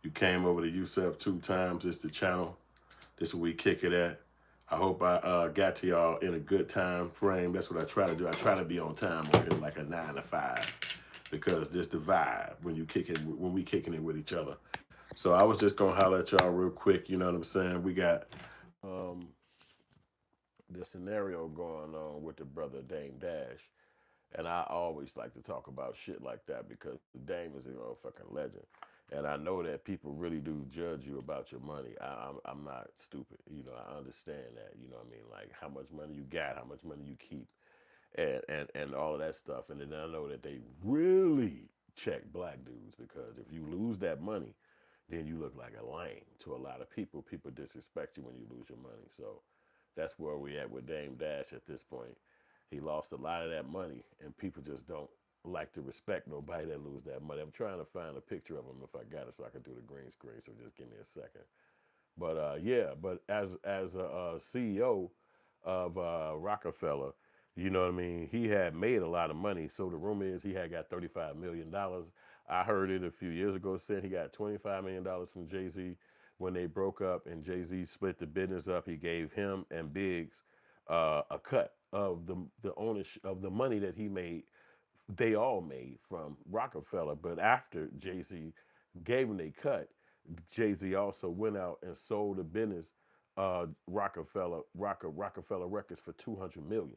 You came over to Yusef 2 times. It's the channel. This is where we kick it at. I hope I got to y'all in a good time frame. That's what I try to do. I try to be on time on here like a 9 to 5 because this the vibe when we kicking it with each other. So I was just gonna holler at y'all real quick. You know what I'm saying? We got um, the scenario going on with the brother Dame Dash. And I always like to talk about shit like that because Dame is a motherfucking legend. And I know that people really do judge you about your money. I'm not stupid. You know, I understand that. You know what I mean? Like how much money you got, how much money you keep, and all of that stuff. And then I know that they really check black dudes because if you lose that money, then you look like a lame to a lot of people. People disrespect you when you lose your money. So that's where we at with Dame Dash at this point. He lost a lot of that money, and people just don't like to respect nobody that lose that money. I'm trying to find a picture of him if I got it so I can do the green screen. So just give me a second. But yeah, but as a CEO of Rockefeller, you know what I mean. He had made a lot of money. So the rumor is he had got $35 million. I heard it a few years ago said he got $25 million from Jay Z when they broke up, and Jay Z split the business up. He gave him and Biggs a cut of the ownership of the money that he made. They all made from Rockefeller, but after Jay Z gave him a cut, Jay Z also went out and sold the business, Rockefeller Records for 200 million.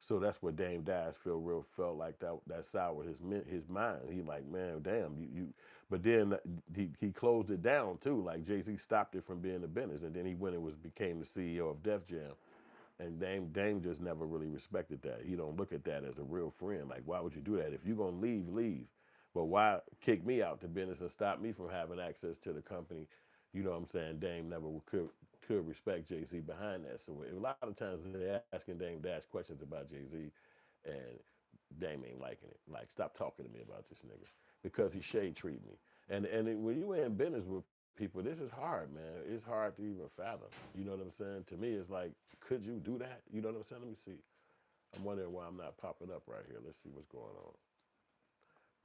So that's what Dame Dash felt like that soured his mind. He like, man, damn you. But then he closed it down too. Like Jay Z stopped it from being a business, and then he went and became the CEO of Def Jam. And Dame just never really respected that. He don't look at that as a real friend. Like, why would you do that? If you're gonna leave, leave. But why kick me out the business and stop me from having access to the company? You know what I'm saying? Dame never could respect Jay Z behind that. So a lot of times they're asking Dame Dash questions about Jay Z, and Dame ain't liking it. Like, stop talking to me about this nigga because he shade treat me. When you in business with people, this is hard, man. It's hard to even fathom. You know what I'm saying? To me, it's like, could you do that? You know what I'm saying? Let me see. I'm wondering why I'm not popping up right here. Let's see what's going on.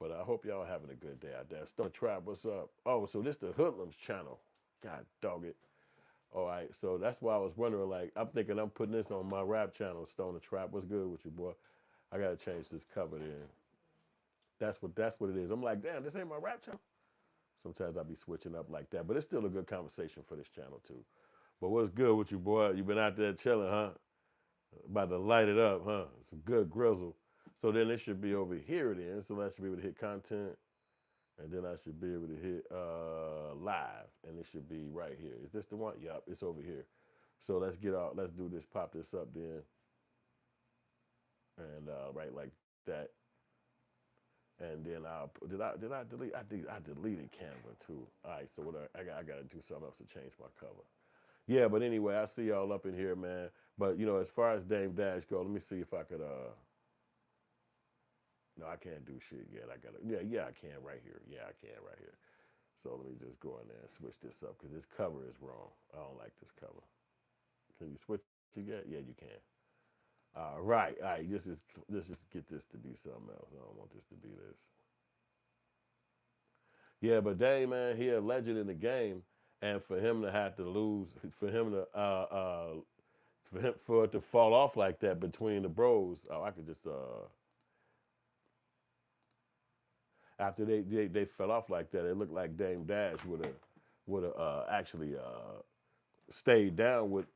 But I hope y'all having a good day out there. Stone Trap, what's up? Oh, so this the Hoodlums channel. God dog it. All right, so that's why I was wondering. Like, I'm thinking I'm putting this on my rap channel, Stone Trap. What's good with you, boy? I gotta change this cover then. That's what it is. I'm like, damn, this ain't my rap channel. Sometimes I be switching up like that, but it's still a good conversation for this channel too. But what's good with you, boy? You been out there chilling, huh? About to light it up, huh? Some good grizzle. So then it should be over here then. So I should be able to hit content, and then I should be able to hit live, and it should be right here. Is this the one? Yup, it's over here. So let's get out. Let's do this. Pop this up then, and right like that. And then I delete? I deleted Canva too. All right. So what I got to do something else to change my cover. Yeah, but anyway, I see y'all up in here, man. But you know, as far as Dame Dash go, let me see if I could. No, I can't do shit yet. I gotta. Yeah, I can right here. Yeah, I can right here. So let me just go in there and switch this up because this cover is wrong. I don't like this cover. Can you switch it yet? Yeah, you can. All right. Let's just get this to be something else. I don't want this to be this. Yeah, but Dame, man, he a legend in the game, and for him to have to lose, for him to for it to fall off like that between the bros. Oh, I could just after they fell off like that, it looked like Dame Dash would have actually stayed down with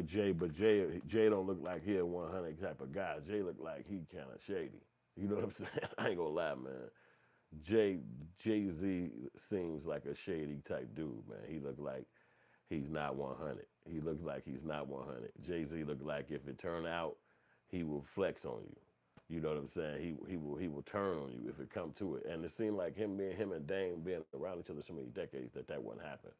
Jay, but Jay don't look like he a 100 type of guy. Jay look like he kind of shady. You know what I'm saying? I ain't gonna lie, man. Jay Jay Z seems like a shady type dude, man. He look like he's not 100. He looks like he's not 100. Jay Z look like if it turn out, he will flex on you. You know what I'm saying? He will turn on you if it come to it. And it seemed like him and Dame being around each other so many decades that wouldn't happen.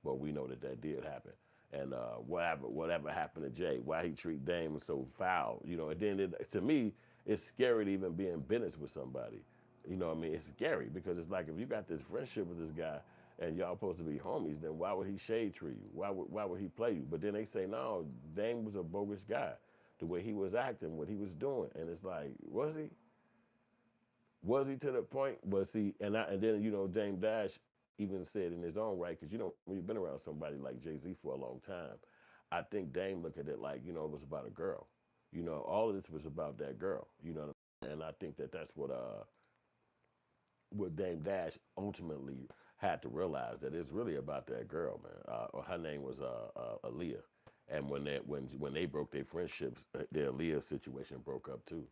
But we know that did happen. And whatever happened to Jay, why he treat Dame so foul, you know. And then to me, it's scary to even be in business with somebody. You know what I mean? It's scary because it's like if you got this friendship with this guy and y'all supposed to be homies, then why would he shade tree you? Why would he play you? But then they say no, Dame was a bogus guy. The way he was acting, what he was doing, and it's like, was he? Was he to the point? Was he? And then Dame Dash. even said in his own right, because you know, when you've been around somebody like Jay-Z for a long time, I think Dame looked at it like, you know, it was about a girl. You know, all of this was about that girl. You know what I'm saying? And I think that that's what Dame Dash ultimately had to realize, that it's really about that girl, man. Her name was Aaliyah, and when they broke their friendships, their Aaliyah situation broke up too.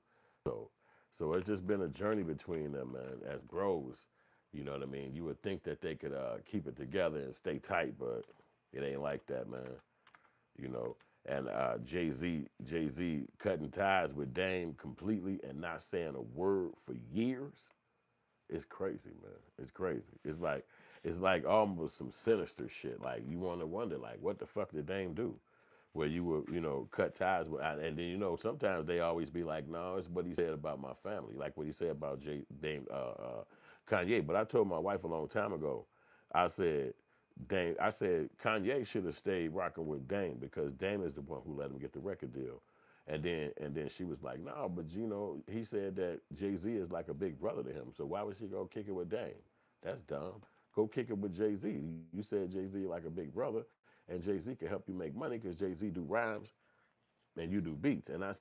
So so it's just been a journey between them, man. As bros, you know what I mean. You would think that they could keep it together and stay tight, but it ain't like that, man. You know. And Jay Z cutting ties with Dame completely and not saying a word for years. It's crazy, man. It's crazy. It's like almost some sinister shit. Like you want to wonder, like, what the fuck did Dame do? Where you would, you know, cut ties with, and then you know, sometimes they always be like, no, it's what he said about my family, like what he said about Dame Kanye. But I told my wife a long time ago, I said, I said Kanye should have stayed rocking with Dame because Dame is the one who let him get the record deal. And then she was like, no, but you know, he said that Jay-Z is like a big brother to him. So why would she go kick it with Dame? That's dumb. Go kick it with Jay-Z. You said Jay-Z like a big brother, and Jay-Z can help you make money because Jay-Z do rhymes and you do beats. And I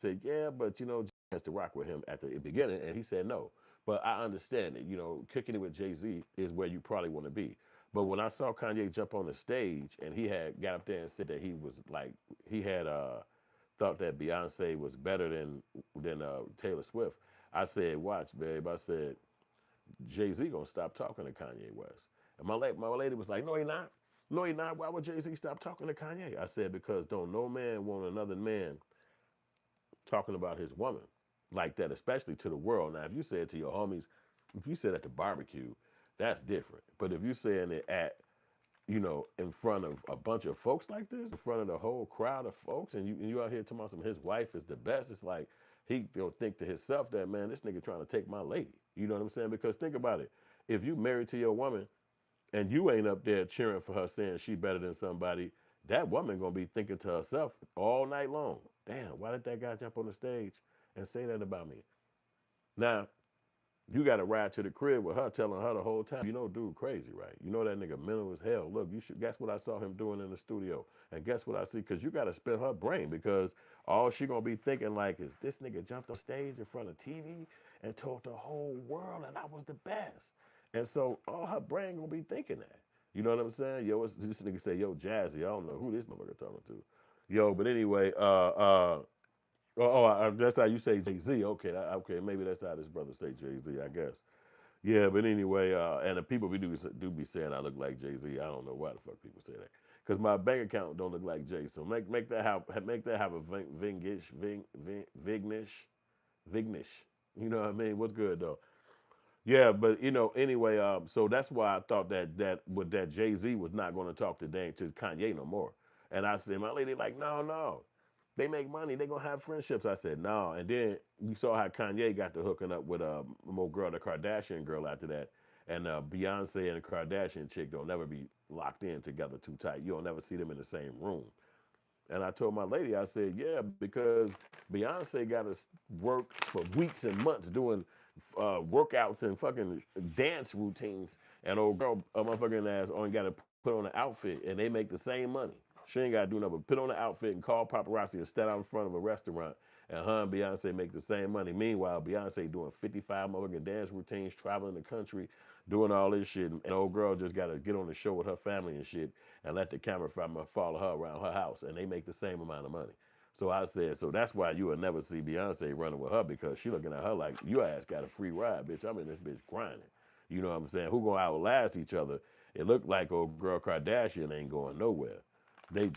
said, yeah, but you know, Jay has to rock with him at the beginning. And he said no. But I understand it. You know, kicking it with Jay-Z is where you probably want to be. But when I saw Kanye jump on the stage and he had got up there and said that he was like, he had thought that Beyonce was better than Taylor Swift. I said, "Watch, babe." I said, "Jay-Z gonna stop talking to Kanye West." And my lady was like, "No, he not. No, he not. Why would Jay-Z stop talking to Kanye?" I said, "Because don't no man want another man talking about his woman like that, especially to the world." Now, if you say it to your homies, if you said at the barbecue, that's different. But if you saying it at, you know, in front of a bunch of folks like this, in front of the whole crowd of folks, and you out here talking about some his wife is the best, it's like he gonna think to himself that, man, this nigga trying to take my lady. You know what I'm saying? Because think about it. If you married to your woman and you ain't up there cheering for her saying she better than somebody, that woman gonna be thinking to herself all night long, damn, why did that guy jump on the stage and say that about me? Now, you got to ride to the crib with her, telling her the whole time, you know, dude, crazy, right? You know that nigga mental as hell. Look, you should. Guess what I saw him doing in the studio, and guess what I see? Because you got to spin her brain because all she gonna be thinking like is this nigga jumped on stage in front of TV and told the whole world that I was the best, and so all her brain gonna be thinking that. You know what I'm saying? Yo, this nigga say, yo, Jazzy. I don't know who this motherfucker talking to. Yo, but anyway, that's how you say Jay Z. Okay, okay, maybe that's how this brother say Jay Z. I guess. Yeah, but anyway, and the people do be saying I look like Jay Z. I don't know why the fuck people say that. Cause my bank account don't look like Jay. So make that have a vignish, vignish. You know what I mean? What's good though? Yeah, but you know, anyway, so that's why I thought that Jay Z was not going to talk to Kanye no more. And I said, my lady, like, no, no, they make money, they gonna have friendships. I said, no, and then you saw how Kanye got to hooking up with more girl, the Kardashian girl after that, and Beyonce and the Kardashian chick don't never be locked in together too tight. You don't never see them in the same room. And I told my lady, I said, yeah, because Beyonce got to work for weeks and months doing workouts and fucking dance routines, and old girl, a motherfucking ass, only got to put on an outfit, and they make the same money. She ain't got to do nothing but put on an outfit and call paparazzi and stand out in front of a restaurant, and her and Beyonce make the same money. Meanwhile, Beyonce doing 55 motherfucking dance routines, traveling the country, doing all this shit, and old girl just got to get on the show with her family and shit, and let the camera follow her around her house, and they make the same amount of money. So I said, so that's why you will never see Beyonce running with her because she looking at her like, your ass got a free ride, bitch. I'm in this bitch grinding. You know what I'm saying? Who gonna outlast each other? It looked like old girl Kardashian ain't going nowhere.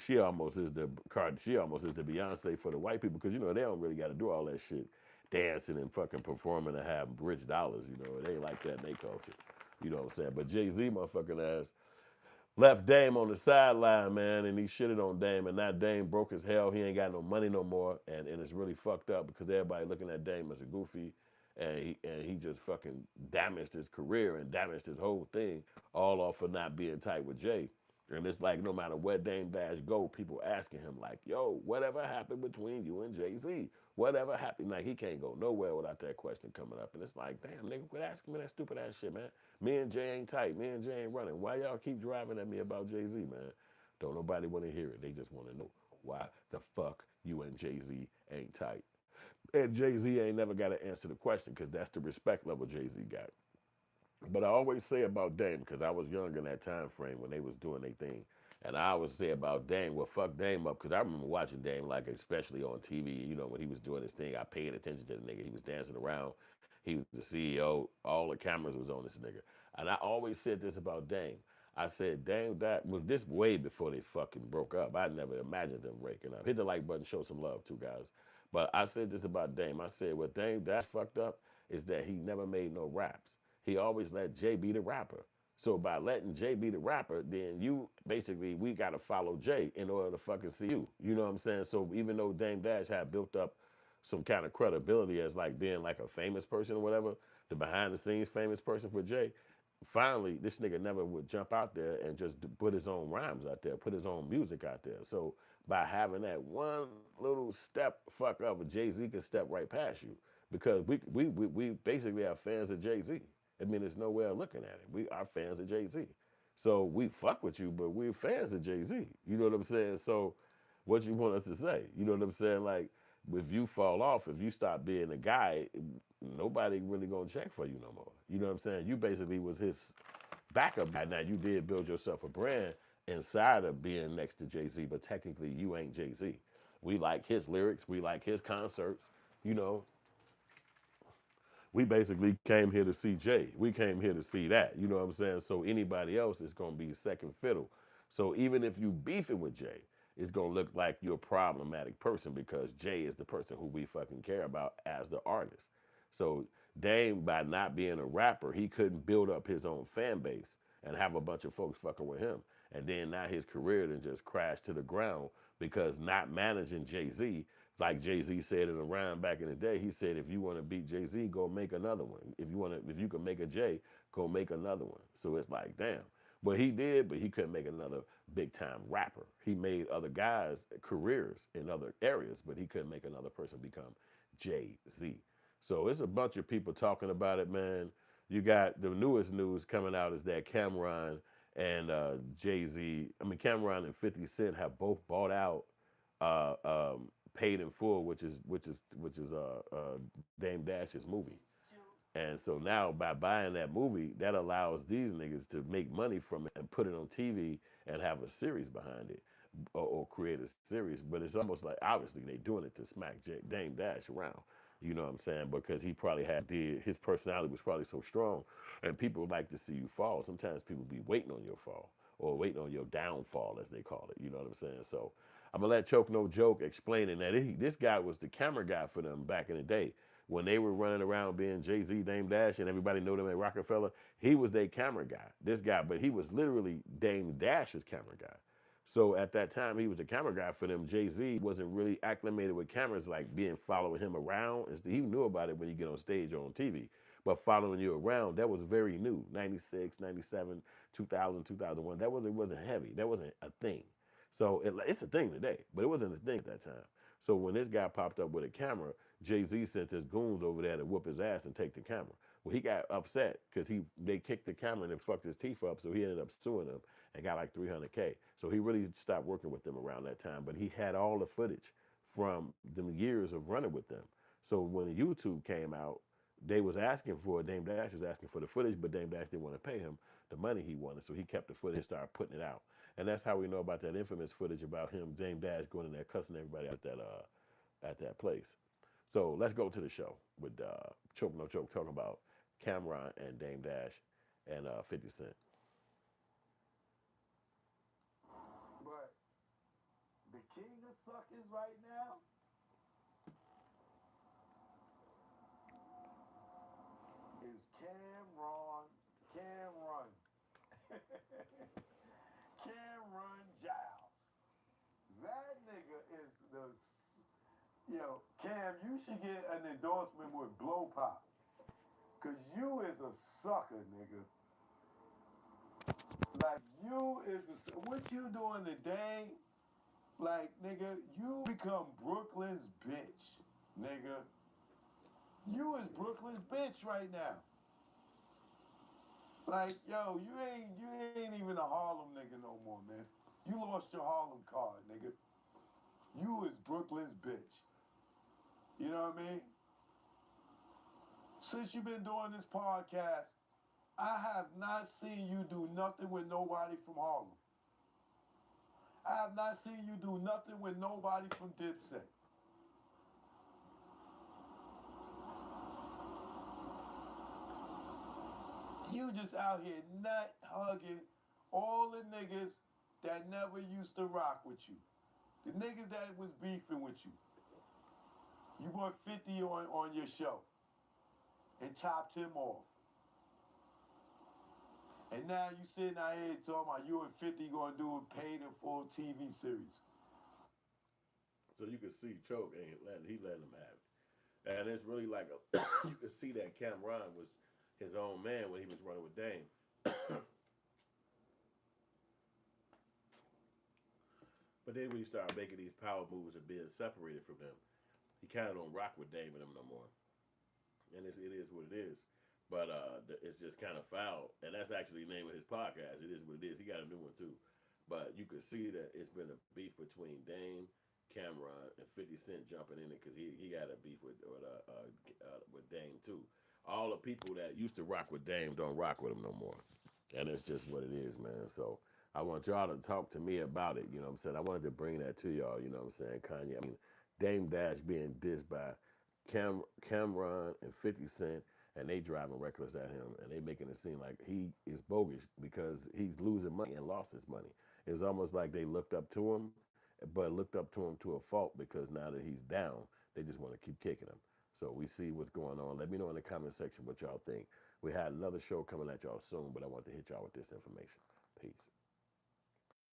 She almost is the Beyonce for the white people because you know they don't really got to do all that shit, dancing and fucking performing and having rich dollars. You know it ain't like that in their culture. You know what I'm saying? But Jay Z motherfucking ass left Dame on the sideline, man, and he shitted on Dame, and now Dame broke as hell. He ain't got no money no more, and it's really fucked up because everybody looking at Dame as a goofy, and he just fucking damaged his career and damaged his whole thing, all off for not being tight with Jay. And it's like no matter where Dame Dash go, people asking him like, "Yo, whatever happened between you and Jay Z? Whatever happened, like he can't go nowhere without that question coming up. And it's like, damn, nigga, quit asking me that stupid ass shit, man. Me and Jay ain't tight. Me and Jay ain't running. Why y'all keep driving at me about Jay-Z, man? Don't nobody want to hear it. They just want to know why the fuck you and Jay-Z ain't tight. And Jay-Z ain't never got to answer the question because that's the respect level Jay-Z got. But I always say about Dame, because I was young in that time frame when they was doing their thing. And I always say about Dame, well, fuck Dame up, because I remember watching Dame, like, especially on TV, when he was doing his thing, I paid attention to the nigga. He was dancing around. He was the CEO. All the cameras was on this nigga. And I always said this about Dame. I said, Dame, that was this way before they fucking broke up. I never imagined them breaking up. Hit the like button, show some love, too, guys. But I said this about Dame. I said, what Dame Dash fucked up is that he never made no raps. He always let Jay be the rapper. So by letting Jay be the rapper, then you basically we gotta follow Jay in order to fucking see you. You know what I'm saying? So even though Dame Dash had built up some kind of credibility as like being like a famous person or whatever, the behind the scenes famous person for Jay, finally this nigga never would jump out there and just put his own rhymes out there, put his own music out there. So by having that one little step fuck up, Jay-Z can step right past you because we basically are fans of Jay-Z. I mean, there's no way of looking at it. We are fans of Jay-Z. So we fuck with you, but we're fans of Jay-Z. You know what I'm saying? So what you want us to say? You know what I'm saying? Like, if you fall off, if you stop being a guy, nobody really gonna check for you no more. You know what I'm saying? You basically was his backup guy. Now you did build yourself a brand inside of being next to Jay-Z, but technically you ain't Jay-Z. We like his lyrics, we like his concerts, you know, we basically came here to see Jay. We came here to see that. You know what I'm saying? So anybody else is gonna be second fiddle. So even if you beefing with Jay, it's gonna look like you're a problematic person because Jay is the person who we fucking care about as the artist. So Dame, by not being a rapper, he couldn't build up his own fan base and have a bunch of folks fucking with him. And then now his career then just crashed to the ground because not managing Jay-Z, like Jay-Z said in a rhyme back in the day, he said, if you want to beat Jay-Z, go make another one. If you can make a Jay, go make another one. So it's like, damn. But he did, but he couldn't make another big time rapper. He made other guys careers in other areas, but he couldn't make another person become Jay-Z. So it's a bunch of people talking about it, man. You got the newest news coming out is that Cameron and Jay-Z, I mean Cameron and 50 Cent have both bought out uh, um, paid in full, which is Dame Dash's movie. And so now by buying that movie, that allows these niggas to make money from it and put it on TV and have a series behind it or create a series. But it's almost like obviously they doing it to smack Dame Dash around. You know what I'm saying? Because he probably his personality was probably so strong and people like to see you fall. Sometimes people be waiting on your fall or waiting on your downfall as they call it. You know what I'm saying? So I'm gonna let Choke No Joke explaining that this guy was the camera guy for them back in the day when they were running around being Jay-Z, Dame Dash, and everybody know them at Rockefeller. He was their camera guy. This guy, but he was literally Dame Dash's camera guy. So at that time, he was the camera guy for them. Jay-Z wasn't really acclimated with cameras, like being following him around. He knew about it when you get on stage or on TV. But following you around, that was very new. 96, 97, 2000, 2001. It wasn't heavy. That wasn't a thing. So it's a thing today, but it wasn't a thing at that time. So when this guy popped up with a camera, Jay-Z sent his goons over there to whoop his ass and take the camera. Well, he got upset because they kicked the camera and fucked his teeth up, so he ended up suing them and got like 300K. So he really stopped working with them around that time, but he had all the footage from the years of running with them. So when YouTube came out, they was asking for Dame Dash was asking for the footage, but Dame Dash didn't want to pay him the money he wanted, so he kept the footage and started putting it out. And that's how we know about that infamous footage about him, Dame Dash, going in there cussing everybody at that place. So let's go to the show with Choke No Choke talking about Cameron and Dame Dash and 50 Cent. But the king of suckers right now is Cameron. Cameron Giles. That nigga is Cam, you should get an endorsement with Blow Pop. Cause you is a sucker, nigga. Like you is what you doing today, like nigga, you become Brooklyn's bitch. nigga. You is Brooklyn's bitch right now. Like, yo, you ain't even a Harlem nigga no more, man. You lost your Harlem card, nigga. You is Brooklyn's bitch. You know what I mean? Since you've been doing this podcast, I have not seen you do nothing with nobody from Harlem. I have not seen you do nothing with nobody from Dipset. You just out here nut hugging all the niggas that never used to rock with you. The niggas that was beefing with you. You brought 50 on your show and topped him off. And now you sitting out here talking about you and 50 gonna do a paid in full TV series. So you can see Choke ain't letting he letting him have it, and it's really like you can see that Cameron was his own man when he was running with Dame. But then when you start making these power moves and being separated from them, he kind of don't rock with Dame and them no more. And it is what it is. But it's just kind of foul. And that's actually the name of his podcast. It is what it is. He got a new one too. But you can see that it's been a beef between Dame, Cameron, and 50 Cent jumping in it because he got a beef with Dame too. All the people that used to rock with Dame don't rock with him no more. And it's just what it is, man. So I want y'all to talk to me about it. You know what I'm saying? I wanted to bring that to y'all. You know what I'm saying? Kanye. I mean, Dame Dash being dissed by Cameron and 50 Cent, and they driving reckless at him, and they making it seem like he is bogus because he's losing money and lost his money. It's almost like they looked up to him, but looked up to him to a fault because now that he's down, they just want to keep kicking him. So we see what's going on. Let me know in the comment section what y'all think. We had another show coming at y'all soon, but I want to hit y'all with this information. Peace.